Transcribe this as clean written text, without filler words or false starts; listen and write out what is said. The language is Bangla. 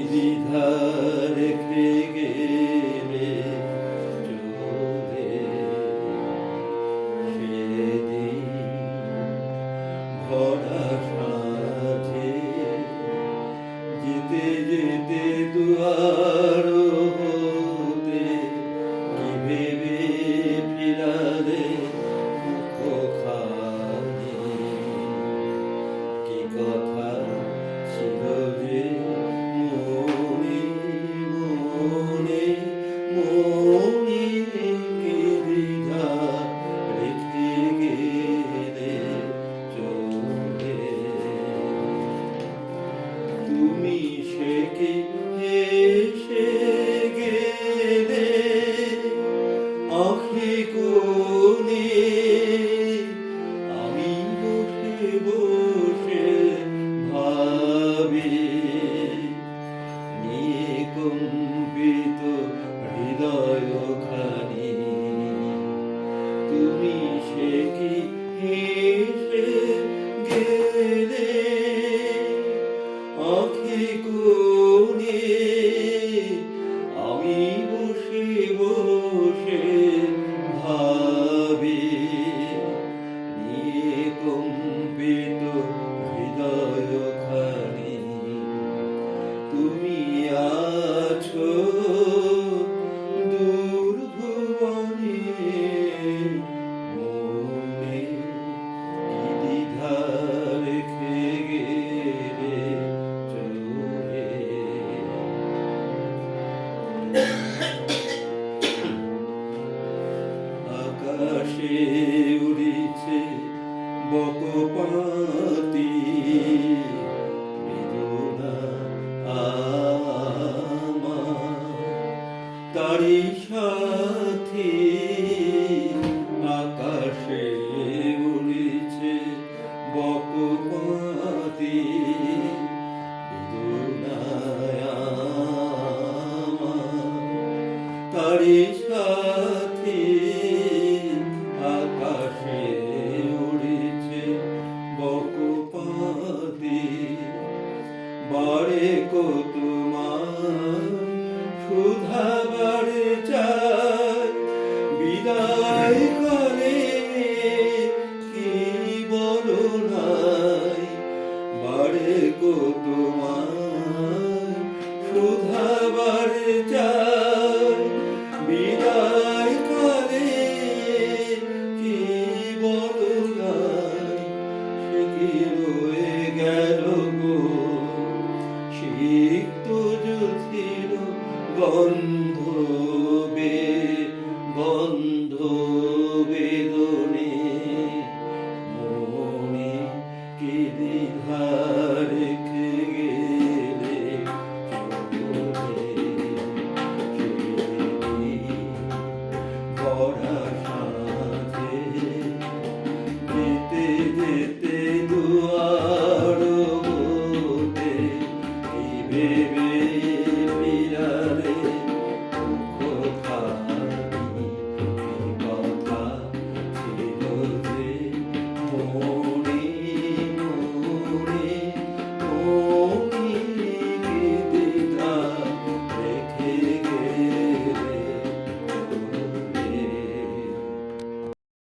দ্বিধা রেখে গেলে চলে সেদিন ভরা সাথে যেতে যেতে দুয়ার হতে কি ভেবে ফিরালে ওখানে কি কথা ছিল যে মনে মনে মনে কি দ্বিধা রেখে গেলে চলে তুমি সে কি এসে গেলে আঁখি কোণে আমি বসে বসে ভাবি নিয়ে কম্পিত হৃদয়খানি তুমি সে কি এসে গেলে আঁখি কোণে আমি বসে বসে ভাবি নিয়ে কম্পিত হৃদয়খানি তুমি আছো দূর ভুবনে মনে কি দ্বিধা রেখে গেলে চলে আকাশে উড়িছে বকপাতি বেদনা আমার তারি সাথী আকাশে উড়িছে বকপাতি বেদনা আমার তারি সাথী আকাশে উড়িছে বকপাতি বারে কো তোমার সুধা বারে চাই বিদায় কালে কি বলো নাই বারে কো তোমার সুধা বারে চাই